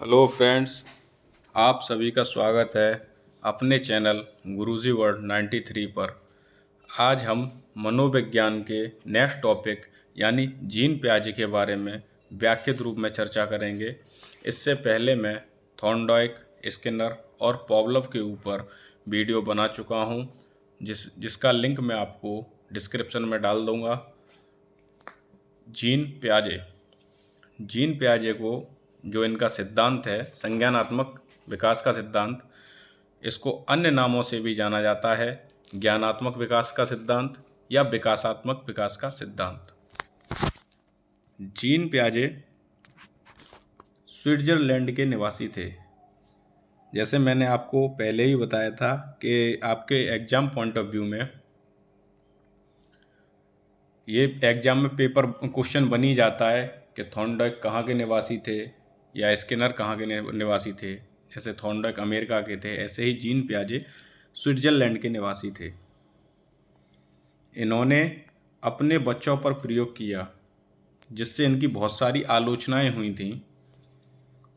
Hello friends, आप सभी का स्वागत है अपने चैनल गुरुजी वर्ल्ड 93 पर। आज हम मनोविज्ञान के नेक्स्ट टॉपिक यानी जीन प्याजे के बारे में व्याख्यात रूप में चर्चा करेंगे। इससे पहले मैं थॉर्नडाइक, स्किनर और पॉवलोव के ऊपर वीडियो बना चुका हूं, जिसका लिंक मैं आपको डिस्क्रिप्शन में डाल दूंगा। जीन प्याजे को जो इनका सिद्धांत है, संज्ञानात्मक विकास का सिद्धांत, इसको अन्य नामों से भी जाना जाता है, ज्ञानात्मक विकास का सिद्धांत या विकासात्मक विकास का सिद्धांत। जीन प्याजे स्विट्जरलैंड के निवासी थे। जैसे मैंने आपको पहले ही बताया था कि आपके एग्जाम पॉइंट ऑफ व्यू में ये एग्जाम में पेपर क्वेश्चन बन ही जाता है कि थॉर्नडाइक कहाँ के निवासी थे या स्किनर कहाँ के निवासी थे। जैसे थॉर्नडाइक अमेरिका के थे, ऐसे ही जीन प्याजे स्विट्जरलैंड के निवासी थे। इन्होंने अपने बच्चों पर प्रयोग किया, जिससे इनकी बहुत सारी आलोचनाएं हुई थीं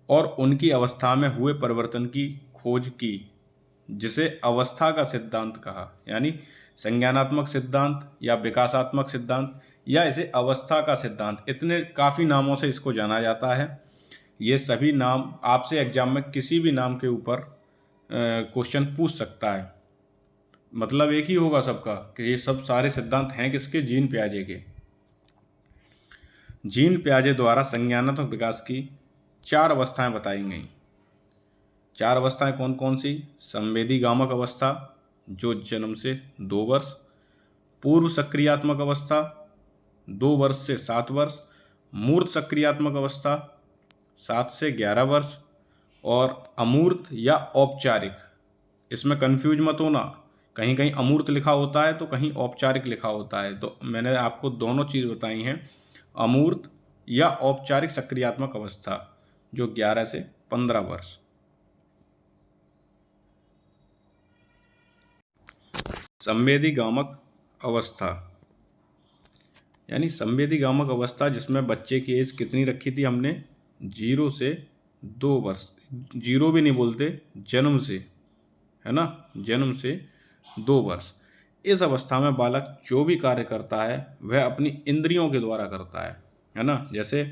और उनकी अवस्था में हुए परिवर्तन की खोज की, जिसे अवस्था का सिद्धांत कहा। यानी संज्ञानात्मक सिद्धांत या विकासात्मक सिद्धांत या इसे अवस्था का सिद्धांत, इतने काफ़ी नामों से इसको जाना जाता है। ये सभी नाम आपसे एग्जाम में किसी भी नाम के ऊपर क्वेश्चन पूछ सकता है। मतलब एक ही होगा सबका कि ये सब सारे सिद्धांत हैं किसके? जीन प्याजे के। जीन प्याजे द्वारा संज्ञानात्मक विकास की 4 अवस्थाएं बताई गई। 4 अवस्थाएं कौन कौन सी? संवेदी गामक अवस्था, जो जन्म से 2 वर्ष, पूर्व सक्रियात्मक अवस्था 2 वर्ष से 7 वर्ष, मूर्त सक्रियात्मक अवस्था 7 से 11 वर्ष और अमूर्त या औपचारिक। इसमें कंफ्यूज मत होना, कहीं कहीं अमूर्त लिखा होता है तो कहीं औपचारिक लिखा होता है, तो मैंने आपको दोनों चीज़ बताई हैं। अमूर्त या औपचारिक सक्रियात्मक अवस्था जो 11 से 15 वर्ष। संवेदी गामक अवस्था यानी संवेदी गामक अवस्था, जिसमें बच्चे की एज कितनी रखी थी हमने? 0 से 2 वर्ष। 0 भी नहीं बोलते, जन्म से, है ना, जन्म से 2 वर्ष। इस अवस्था में बालक जो भी कार्य करता है वह अपनी इंद्रियों के द्वारा करता है ना। जैसे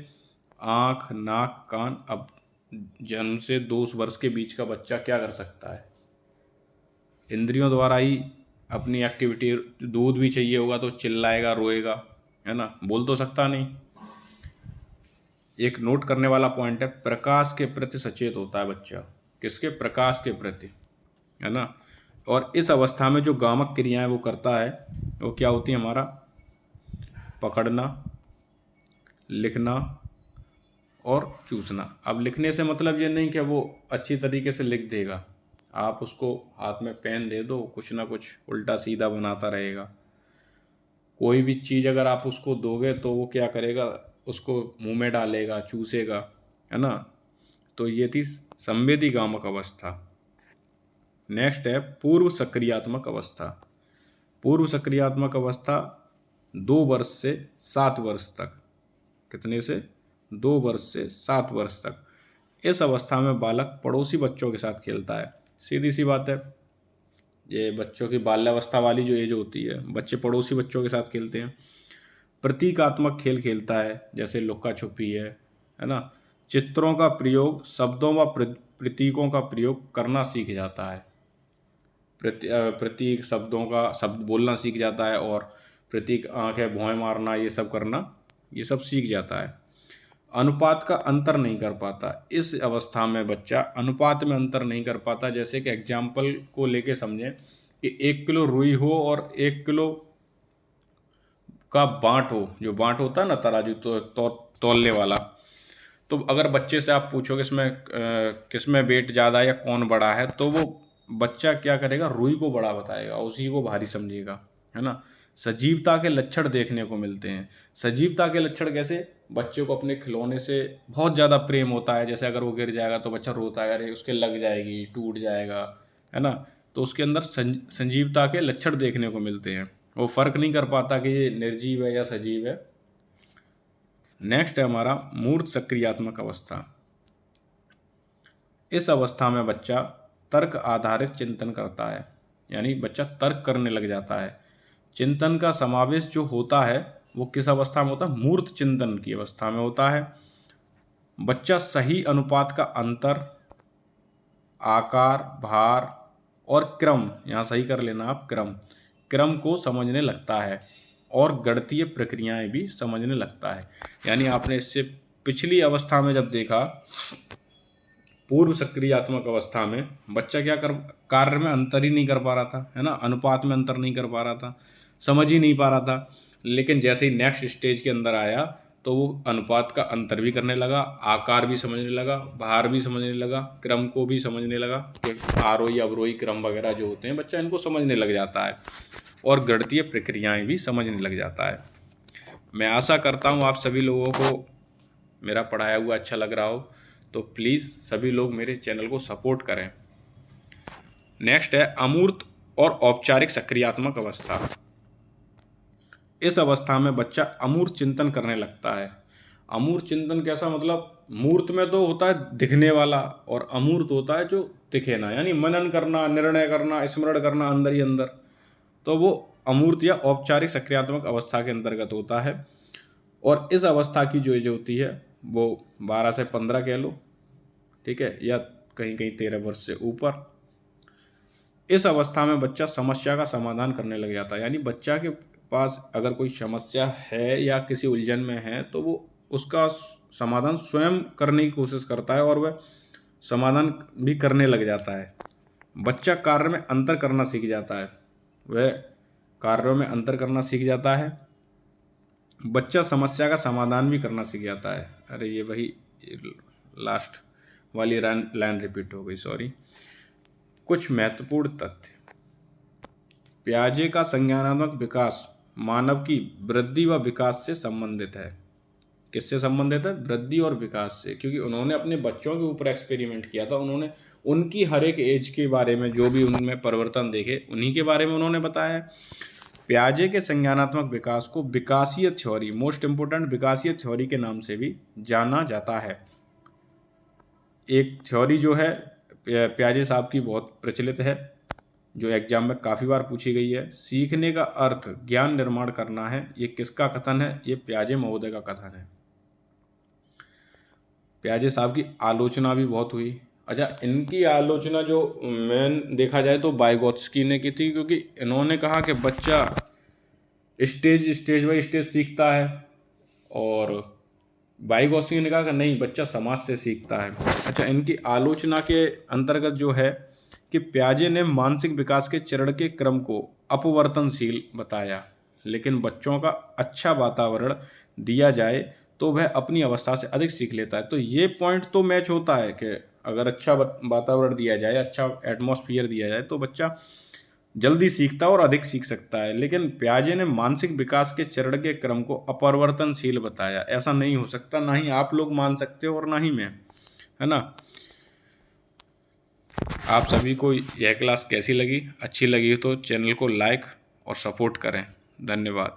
आँख, नाक, कान। अब जन्म से 2 वर्ष के बीच का बच्चा क्या कर सकता है? इंद्रियों द्वारा ही अपनी एक्टिविटी। दूध भी चाहिए होगा तो चिल्लाएगा, रोएगा, है ना, बोल तो सकता नहीं। एक नोट करने वाला पॉइंट है, प्रकाश के प्रति सचेत होता है बच्चा। किसके? प्रकाश के प्रति, है ना। और इस अवस्था में जो गामक क्रियाएं वो करता है वो क्या होती है? हमारा पकड़ना, लिखना और चूसना। अब लिखने से मतलब ये नहीं कि वो अच्छी तरीके से लिख देगा। आप उसको हाथ में पेन दे दो, कुछ ना कुछ उल्टा सीधा बनाता रहेगा। कोई भी चीज़ अगर आप उसको दोगे तो वो क्या करेगा? उसको मुंह में डालेगा, चूसेगा, है ना। तो ये थी संवेदी गामक अवस्था। नेक्स्ट है पूर्व सक्रियात्मक अवस्था। पूर्व सक्रियात्मक अवस्था 2 वर्ष से 7 वर्ष तक। कितने से? 2 वर्ष से 7 वर्ष तक। इस अवस्था में बालक पड़ोसी बच्चों के साथ खेलता है। सीधी सी बात है, ये बच्चों की बाल्यावस्था वाली जो एज होती है, बच्चे पड़ोसी बच्चों के साथ खेलते हैं। प्रतीकात्मक खेल खेलता है, जैसे लुक्का छुपी है ना। चित्रों का प्रयोग, शब्दों व प्रतीकों का प्रयोग करना सीख जाता है। प्रतीक शब्दों का शब्द बोलना सीख जाता है और प्रतीक आंखें भौं मारना, ये सब करना, ये सब सीख जाता है। अनुपात का अंतर नहीं कर पाता। इस अवस्था में बच्चा अनुपात में अंतर नहीं कर पाता। जैसे कि एग्जाम्पल को लेके समझें कि 1 किलो रुई हो और 1 किलो का बाँट हो। जो बाँट होता है ना, तराजू तौलने वाला। तो अगर बच्चे से आप पूछो किसमें वेट ज़्यादा है या कौन बड़ा है, तो वो बच्चा क्या करेगा? रुई को बड़ा बताएगा, उसी को भारी समझेगा, है ना। सजीवता के लक्षण देखने को मिलते हैं। सजीवता के लक्षण कैसे? बच्चे को अपने खिलौने से बहुत ज़्यादा प्रेम होता है। जैसे अगर वो गिर जाएगा तो बच्चा रोता है, अरे उसके लग जाएगी, टूट जाएगा, है ना। तो उसके अंदर संजीवता के लक्षण देखने को मिलते हैं। वो फर्क नहीं कर पाता कि ये निर्जीव है या सजीव है। नेक्स्ट है हमारा मूर्त सक्रियात्मक अवस्था। इस अवस्था में बच्चा तर्क आधारित चिंतन करता है, यानी बच्चा तर्क करने लग जाता है। चिंतन का समावेश जो होता है वो किस अवस्था में होता है? मूर्त चिंतन की अवस्था में होता है। बच्चा सही अनुपात का अंतर, आकार, भार और क्रम, यहाँ सही कर लेना आप, क्रम को समझने लगता है और गणितीय प्रक्रियाएं भी समझने लगता है। यानी आपने इससे पिछली अवस्था में जब देखा, पूर्व सक्रियात्मक अवस्था में बच्चा क्या कर कार्य में अंतर ही नहीं कर पा रहा था, है ना, अनुपात में अंतर नहीं कर पा रहा था, समझ ही नहीं पा रहा था। लेकिन जैसे ही नेक्स्ट स्टेज के अंदर आया तो वो अनुपात का अंतर भी करने लगा, आकार भी समझने लगा, भार भी समझने लगा, क्रम को भी समझने लगा कि आरोही अवरोही क्रम वगैरह जो होते हैं बच्चा इनको समझने लग जाता है और गणितीय प्रक्रियाएं भी समझने लग जाता है। मैं आशा करता हूँ आप सभी लोगों को मेरा पढ़ाया हुआ अच्छा लग रहा हो, तो प्लीज़ सभी लोग मेरे चैनल को सपोर्ट करें। नेक्स्ट है अमूर्त और औपचारिक सक्रियात्मक अवस्था। इस अवस्था में बच्चा अमूर्त चिंतन करने लगता है। अमूर्त चिंतन कैसा? मतलब मूर्त में तो होता है दिखने वाला और अमूर्त होता है जो दिखे ना, यानी मनन करना, निर्णय करना, स्मरण करना अंदर ही अंदर, तो वो अमूर्त या औपचारिक सक्रियात्मक अवस्था के अंतर्गत होता है। और इस अवस्था की जो एज होती है वो 12 से 15 कह लो, ठीक है, या कहीं कहीं 13 वर्ष से ऊपर। इस अवस्था में बच्चा समस्या का समाधान करने लग जाता है, यानी बच्चा के पास अगर कोई समस्या है या किसी उलझन में है तो वो उसका समाधान स्वयं करने की कोशिश करता है और वह समाधान भी करने लग जाता है। बच्चा कार्य में अंतर करना सीख जाता है, वह कार्यों में अंतर करना सीख जाता है। बच्चा समस्या का समाधान भी करना सीख जाता है। अरे ये वही लास्ट वाली लाइन रिपीट हो गई, सॉरी। कुछ महत्वपूर्ण तथ्य। पियाजे का संज्ञानात्मक विकास मानव की वृद्धि व विकास से संबंधित है। किससे संबंधित है? वृद्धि और विकास से, क्योंकि उन्होंने अपने बच्चों के ऊपर एक्सपेरिमेंट किया था। उन्होंने उनकी हर एक एज के बारे में जो भी उनमें परिवर्तन देखे उन्हीं के बारे में उन्होंने बताया है। पियाजे के संज्ञानात्मक विकास को विकासीय थ्योरी, मोस्ट इंपोर्टेंट, विकासीय थ्योरी के नाम से भी जाना जाता है। एक थ्योरी जो है पियाजे साहब की बहुत प्रचलित है, जो एग्जाम में काफ़ी बार पूछी गई है। सीखने का अर्थ ज्ञान निर्माण करना है। ये किसका कथन है? ये पियाजे महोदय का कथन है। पियाजे साहब की आलोचना भी बहुत हुई। अच्छा, इनकी आलोचना जो मेन देखा जाए तो वाइगोत्स्की ने की थी, क्योंकि इन्होंने कहा कि बच्चा स्टेज बाई स्टेज सीखता है, और वाइगोत्स्की ने कहा कि नहीं, बच्चा समाज से सीखता है। अच्छा, इनकी आलोचना के अंतर्गत जो है कि पियाजे ने मानसिक विकास के चरण के क्रम को अपवर्तनशील बताया, लेकिन बच्चों का अच्छा वातावरण दिया जाए तो वह अपनी अवस्था से अधिक सीख लेता है। तो ये पॉइंट तो मैच होता है कि अगर अच्छा वातावरण दिया जाए, अच्छा एटमॉस्फेयर दिया जाए तो बच्चा जल्दी सीखता है और अधिक सीख सकता है। लेकिन पियाजे ने मानसिक विकास के चरण के क्रम को अपरिवर्तनशील बताया। ऐसा नहीं हो सकता, ना ही आप लोग मान सकते हो और ना ही मैं, है ना। आप सभी को यह क्लास कैसी लगी? अच्छी लगी तो चैनल को लाइक और सपोर्ट करें। धन्यवाद।